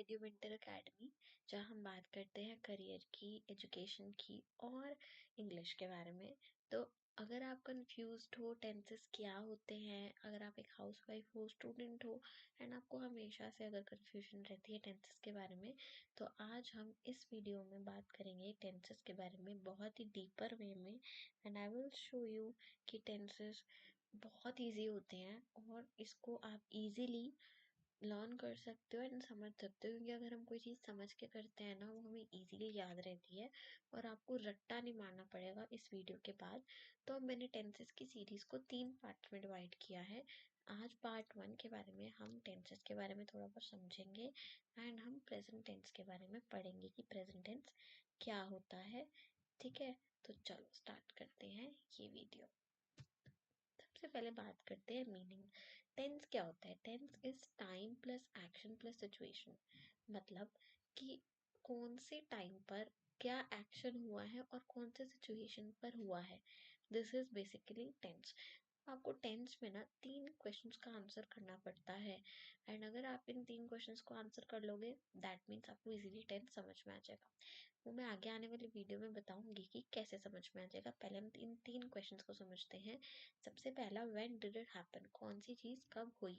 Radio winter academy, जहाँ हम बात करते हैं करियर की, एजुकेशन की और इंग्लिश के बारे में। तो अगर आप कंफ्यूज्ड हो टेंसेस क्या होते हैं, अगर आप एक हाउसवाइफ हो, स्टूडेंट हो एंड आपको हमेशा से अगर कंफ्यूजन रहती है टेंसेस के बारे में, तो आज हम इस वीडियो में बात करेंगे टेंसेस के बारे में बहुत ही डीपर वे में। And I will show you कि टेंसेस बहुत ईजी होते हैं और इसको आप इजीली लर्न कर सकते हो एंड समझ सकते हो, क्योंकि अगर हम कोई चीज़ समझ के करते हैं ना, वो हमें इजीली याद रहती है और आपको रट्टा नहीं मारना पड़ेगा इस वीडियो के बाद। तो अब मैंने टेंसेस की सीरीज़ को 3 पार्ट में डिवाइड किया है। आज पार्ट 1 के बारे में हम टेंसेस के बारे में थोड़ा बहुत समझेंगे एंड हम प्रेजेंट टेंस के बारे में पढ़ेंगे कि प्रेजेंट टेंस क्या होता है। ठीक है, तो चलो स्टार्ट करते हैं ये वीडियो। सबसे पहले बात करते हैं मीनिंग। टेंस क्या होता है? Tense is time plus action plus situation. मतलब कि कौन से टाइम पर क्या एक्शन हुआ है और कौन से सिचुएशन पर हुआ है, दिस इज बेसिकली टेंस। आपको टेंस में ना 3 क्वेश्चंस का आंसर करना पड़ता है एंड अगर आप इन 3 क्वेश्चंस को आंसर कर लोगे, दैट मीन्स आपको इजीली टेंस समझ में आ जाएगा। वो मैं आगे आने वाली वीडियो में बताऊंगी कि कैसे समझ में आ जाएगा। पहले हम इन 3 क्वेश्चंस को समझते हैं। सबसे पहला, व्हेन डिड इट हैपन? कौन सी चीज कब हुई?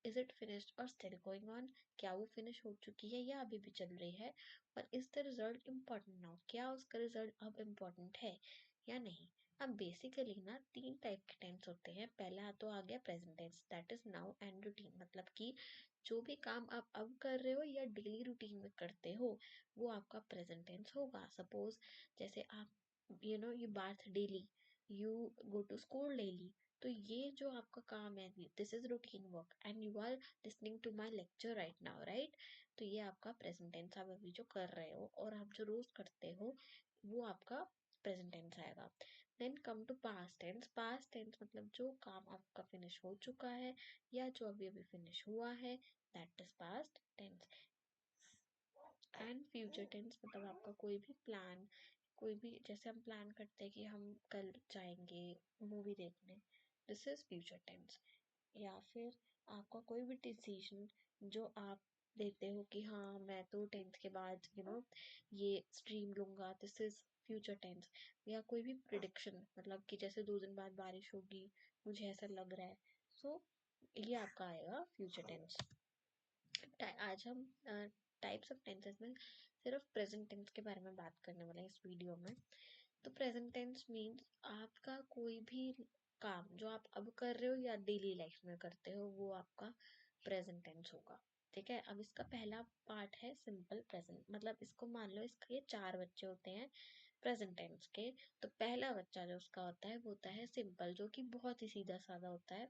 इज इट फिनिश्ड और स्टिल गोइंग ऑन? क्या वो फिनिश हो चुकी है या अभी भी चल रही है? और is the result important now? क्या उसका रिजल्ट अब इम्पोर्टेंट है या नहीं? अब बेसिकली ना 3 टाइप के टेंस होते हैं। पहला तो आ गया present tense, that is now and routine. मतलब कि जो भी काम आप अब कर रहे हो या डेली रूटीन में करते हो, वो आपका प्रेजेंट टेंस होगा। सपोज जैसे आप you bath daily, you go to school daily, तो ये जो आपका काम है, this is routine work and you are listening to my lecture right now, right? तो ये आपका प्रेजेंट टेंस, आप अभी जो कर रहे हो और आप जो रोज करते हो, वो आपका प्रेजेंट टेंस आएगा। Then come to past tense. Past tense मतलब जो काम आपका फिनिश हो चुका है या जो अभी अभी फिनिश हुआ है, that is past tense. And future tense मतलब आपका कोई भी प्लान, कोई भी जैसे हम प्लान करते हैं कि हम कल जाएंगे मूवी देखने, दिस इज फ्यूचर टेंस। या फिर आपका कोई भी डिसीजन जो आप देते हो कि हाँ मैं तो 10th के बाद ये स्ट्रीम लूंगा, दिस इज फ्यूचर टेंस। या कोई भी प्रिडिक्शन, मतलब कि जैसे 2 दिन बाद बारिश होगी, मुझे ऐसा लग रहा है, सो ये आपका आएगा फ्यूचर टेंस। आज हम टाइप्स ऑफ टेंसेस में सिर्फ प्रेजेंट टेंस के बारे में बात करने वाले हैं इस वीडियो में। तो प्रेजेंट टेंस मीन्स आपका कोई भी काम जो आप अब कर रहे हो या डेली लाइफ में करते हो, वो आपका प्रेजेंट टेंस होगा। ठीक है, अब इसका पहला पार्ट है सिंपल प्रेजेंट। मतलब इसको मान लो इसके 4 बच्चे होते हैं प्रेजेंट टेंस के। तो पहला बच्चा जो उसका होता है वो होता है सिंपल, जो कि बहुत ही सीधा साधा होता है।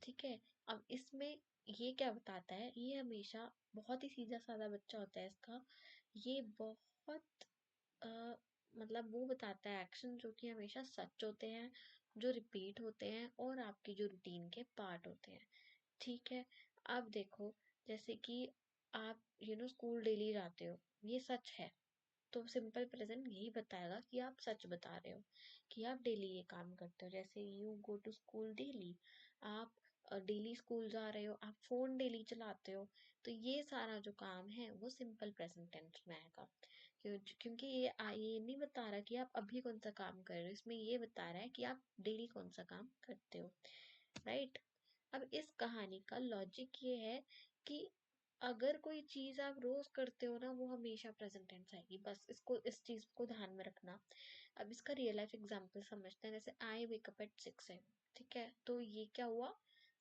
ठीक है, अब इसमें ये क्या बताता है, ये हमेशा बहुत ही सीधा साधा बच्चा होता है इसका। ये बहुत अ, मतलब वो बताता है एक्शन जो कि हमेशा सच होते हैं, जो रिपीट होते हैं और आपकी जो रूटीन के पार्ट होते हैं। ठीक है, अब देखो जैसे कि आप स्कूल डेली जाते हो, ये सच है। तो सिंपल प्रेजेंट यही बताएगा कि आप सच बता रहे हो कि आप डेली ये काम करते हो। जैसे you go to school daily, आप डेली स्कूल जा रहे हो, आप फोन डेली चलाते हो, तो ये सारा जो काम है वो सिंपल प्रेजेंट टेंस में आएगा। क्योंकि ये नहीं बता रहा कि आप अभी कौन सा काम कर रहे हो, इसमें ये बता रहा है कि आप डेली कौन सा काम करते हो, राइट? अब इस कहानी का लॉजिक ये है कि अगर कोई चीज आप रोज करते हो ना, वो हमेशा प्रेजेंट टेंस आएगी। बस इसको, इस चीज को ध्यान में रखना। अब इसका रियल लाइफ एग्जांपल समझते हैं। जैसे आई वेक अप एट 6 है, ठीक है, तो ये क्या हुआ?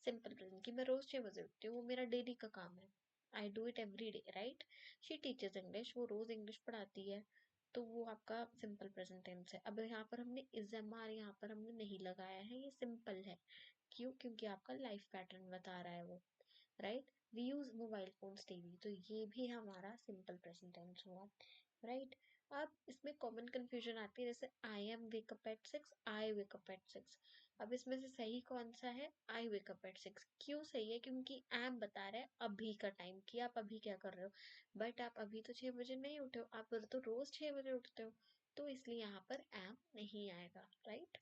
सिंपल प्रेजेंट कि मैं रोज 6 बजे उठती हूँ, वो मेरा डेली का काम है। I do it every day, right? She teachers English, वो रोज इंग्लिश पढ़ाती है, तो वो आपका सिंपल प्रेजेंट टेंस है। अब यहाँ पर हमने इज एम आर यहाँ पर हमने नहीं लगाया है, ये सिंपल है। क्यों? क्योंकि आपका लाइफ पैटर्न बता रहा है वो, right? We use mobile phones daily, तो ये भी हमारा सिंपल प्रेजेंट टेंस हुआ, राइट? अब इसमें कॉमन कंफ्यूजन आती है, जैसे I am wake up at 6, I wake up at 6। अब इसमें से सही कौन सा है? I wake up at 6। क्यों सही है? क्योंकि एम बता रहा है अभी का टाइम, कि आप अभी क्या कर रहे हो। बट आप अभी तो 6 बजे नहीं उठे हो, आप तो रोज 6 बजे उठते हो, तो इसलिए यहाँ पर एम नहीं आएगा, राइट?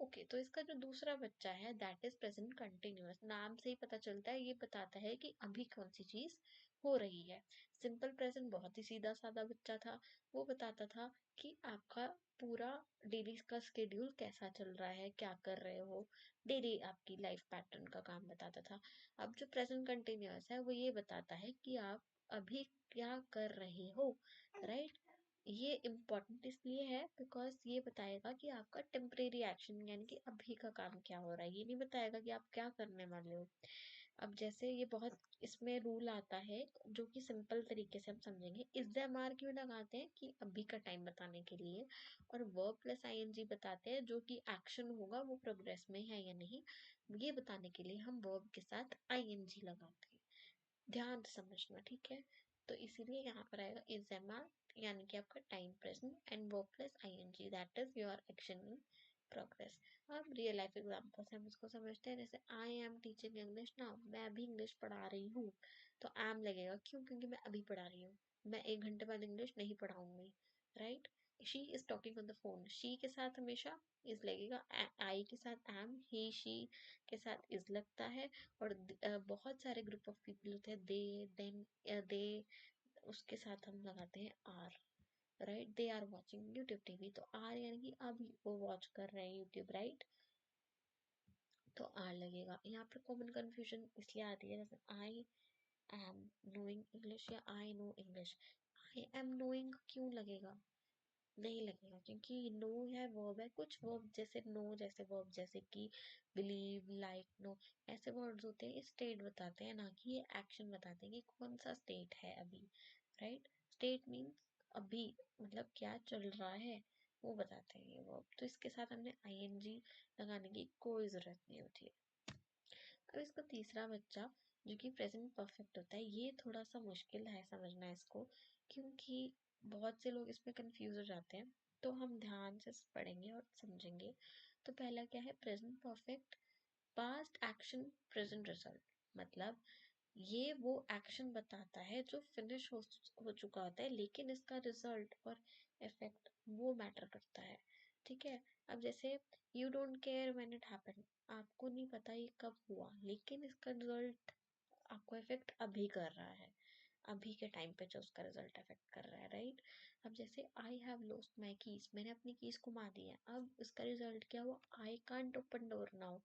ओके, तो इसका जो दूसरा बच्चा है दैट इज प्रेजेंट कंटिन्यूअस। नाम से ही पता चलता है, ये बताता है कि अभी कौन सी चीज हो रही है। सिंपल प्रेजेंट बहुत ही सीधा साधा बच्चा था, वो बताता था कि आपका पूरा डेली का स्केड्यूल कैसा चल रहा है, क्या कर रहे हो, डेली आपकी लाइफ पैटर्न का काम बताता था। अब जो प्रेजेंट कंटिन्यूअस है वो ये बताता है कि आप अभी क्या कर रहे हो, राइट। ये इम्पोर्टेंट इसलिए है बिकॉज ये बताएगा कि आपका टेम्परेरी एक्शन यानी कि अभी का काम क्या हो रहा है, ये नहीं बताएगा कि आप क्या करने वाले हो। अब जैसे ये बहुत इसमें रूल आता है जो कि सिंपल तरीके से हम समझेंगे। इज द एम आर क्यों लगाते हैं कि अभी का टाइम बताने के लिए, और वर्ब प्लस आईएनजी बताते हैं जो कि एक्शन होगा वो प्रोग्रेस में है या नहीं, ये बताने के लिए हम वर्ब के साथ आईएनजी लगाते हैं। ध्यान से समझना, ठीक है। तो इसीलिए यहाँ पर आएगा इज एम आर यानी कि आपका time present and verb plus I N G that is your action in progress. अब रियल लाइफ एग्जाम्पल से हम इसको समझते हैं। जैसे I am teaching English now, मैं अभी इंग्लिश पढ़ा रही हूँ, तो एम लगेगा, क्यों? क्योंकि मैं अभी पढ़ा रही हूँ, मैं 1 घंटे बाद इंग्लिश नहीं पढ़ाऊंगी, right. She is talking on the phone, she के साथ हमेशा इज लगेगा, आई के साथ एम, ही शी के साथ इज लगता है। और बहुत सारे ग्रुप ऑफ पीपल होते हैं, दे, देम, दे, उसके साथ हम लगाते हैं are, right. They are watching YouTube TV, तो आर यानी कि अभी वो वॉच कर रहे हैं यूट्यूब, राइट। तो आर लगेगा। यहाँ पर कॉमन कंफ्यूजन इसलिए आती है, जैसे आई एम नोइंग इंग्लिश या I know English, I am knowing क्यों लगेगा? नहीं लगेगा, क्योंकि नो है वर्ब है। कुछ वर्ब जैसे नो जैसे वर्ब जैसे कि बिलीव, लाइक, नो, ऐसे वर्ड्स होते हैं, स्टेट बताते हैं, ना कि ये एक्शन बताते हैं कि कौन सा स्टेट है अभी, राइट। स्टेट मीन्स अभी, मतलब क्या चल रहा है वो बताते हैं ये वर्ब। तो इसके साथ हमने आईएनजी लगाने की कोई जरूरत नहीं होती है। अब इसका तीसरा बच्चा जो कि प्रेजेंट परफेक्ट होता है, ये थोड़ा सा मुश्किल है समझना इसको, क्योंकि बहुत से लोग इसमें कंफ्यूज हो जाते हैं। तो हम ध्यान से पढ़ेंगे और समझेंगे। तो पहला क्या है present perfect, past action present result. मतलब ये वो एक्शन बताता है जो फिनिश हो चुका होता है, लेकिन इसका रिजल्ट और इफेक्ट वो मैटर करता है, ठीक है। अब जैसे you don't care when it happen, आपको नहीं पता ये कब हुआ, लेकिन इसका रिजल्ट आपको इफेक्ट अभी कर रहा है, अभी के टाइम पे जो उसका रिजल्ट इफेक्ट कर रहा है, राइट। अब जैसे I have lost my keys, मैंने अपनी कीज गुमा दी है, अब इसका रिजल्ट क्या हुआ, I can't open door now.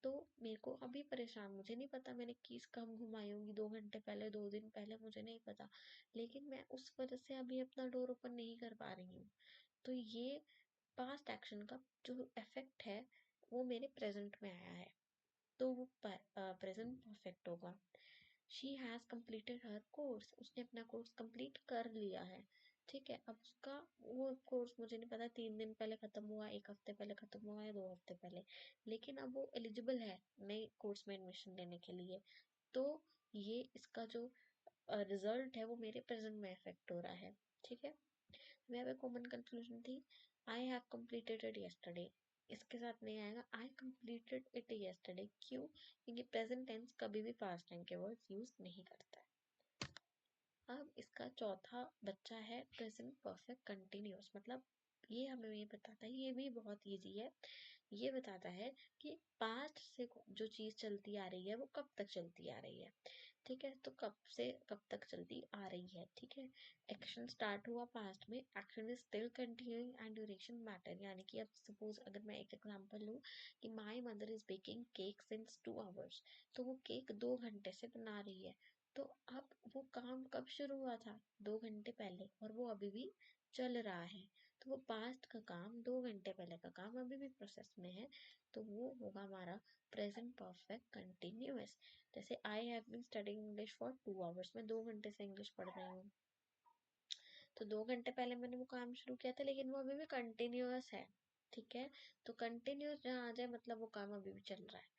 तो मेरे को अभी परेशान, मुझे नहीं पता मैंने कीज कब घुमाई होंगी, 2 घंटे पहले, 2 दिन पहले, मुझे नहीं पता, लेकिन मैं उस वजह से अभी अपना डोर ओपन नहीं कर पा रही हूँ। तो ये पास्ट एक्शन का जो इफेक्ट है वो मेरे प्रेजेंट में आया है, तो वो प्रेजेंट परफेक्ट होगा। She has completed her course, उसने अपना कोर्स कंप्लीट कर लिया है, ठीक है। अब उसका वो कोर्स मुझे नहीं पता 3 दिन पहले खत्म हुआ, 1 हफ्ते पहले खत्म हुआ या 2 हफ्ते पहले, लेकिन अब वो एलिजिबल है नए कोर्स में एडमिशन लेने के लिए। तो ये इसका जो रिजल्ट है वो मेरे प्रेजेंट में इफेक्ट हो रहा है, ठीक है। वहाँ पे कॉमन कंक्लूजन थी I have completed it yesterday, इसके साथ नहीं आएगा, आई कंप्लीटेड इट यस्टरडे, क्यों? क्योंकि प्रेजेंट टेंस कभी भी पास्ट टाइम के वर्ड्स यूज नहीं करता है। अब इसका चौथा बच्चा है प्रेजेंट परफेक्ट कंटिन्यूअस। मतलब ये हमें ये बताता है, ये भी बहुत इजी है। ये बताता है कि पास्ट से जो चीज चलती आ रही है वो कब तक चलती आ रही है, ठीक है। तो कब से कब तक चलती आ रही है, ठीक है। एक्शन स्टार्ट हुआ पास्ट में, action is still continuing and duration matter. यानी कि अब सपोज अगर मैं एक एग्जांपल लूँ कि my mother is baking cake since 2 hours, तो वो केक 2 घंटे से बना रही है। तो अब वो काम कब शुरू हुआ था, 2 घंटे पहले, और वो अभी भी चल रहा है। तो वो पास्ट का काम, 2 घंटे पहले का काम अभी भी प्रोसेस में है, तो वो होगा हमारा प्रेजेंट परफेक्ट कंटिन्यूअस। जैसे I have been studying English for 2 hours, मैं 2 घंटे से इंग्लिश पढ़ रही हूँ। तो 2 घंटे पहले मैंने वो काम शुरू किया था, लेकिन वो अभी भी कंटिन्यूअस है, ठीक है। तो कंटिन्यूअस जहाँ आ जाए मतलब वो काम अभी भी चल रहा है,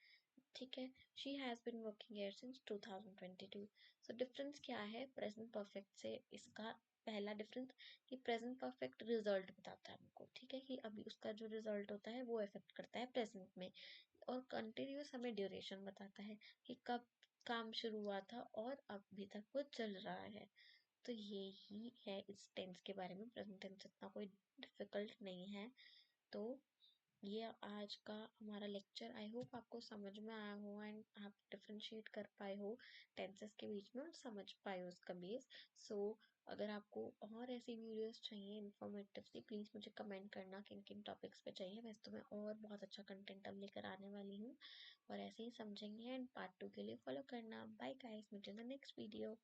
ठीक है। She has been working here since 2022। So difference क्या है प्रेजेंट परफेक्ट से इसका? पहला डिफरेंस कि प्रेजेंट परफेक्ट रिजल्ट बताता है हमको, ठीक है, कि अभी उसका जो रिजल्ट होता है वो इफेक्ट करता है प्रेजेंट में। और कंटिन्यूअस हमें ड्यूरेशन बताता है कि कब काम शुरू हुआ था और अभी तक वो चल रहा है। तो ये ही है इस टेंस के बारे में। प्रेजेंट टेंस इतना कोई डिफिकल्ट नहीं है। तो ये आज का हमारा लेक्चर आई होप आपको समझ में आया हो एंड आप डिफरेंशिएट कर पाए हो टेंसेस के बीच में और समझ पाए हो उसका बेस। सो अगर आपको और ऐसी वीडियोस चाहिए इन्फॉर्मेटिवली प्लीज़ मुझे कमेंट करना किन किन टॉपिक्स पे चाहिए। वैसे तो मैं और बहुत अच्छा कंटेंट अब लेकर आने वाली हूँ और ऐसे ही समझेंगे। एंड पार्ट 2 के लिए फॉलो करना। बाय गाइस, मिलते हैं नेक्स्ट वीडियो।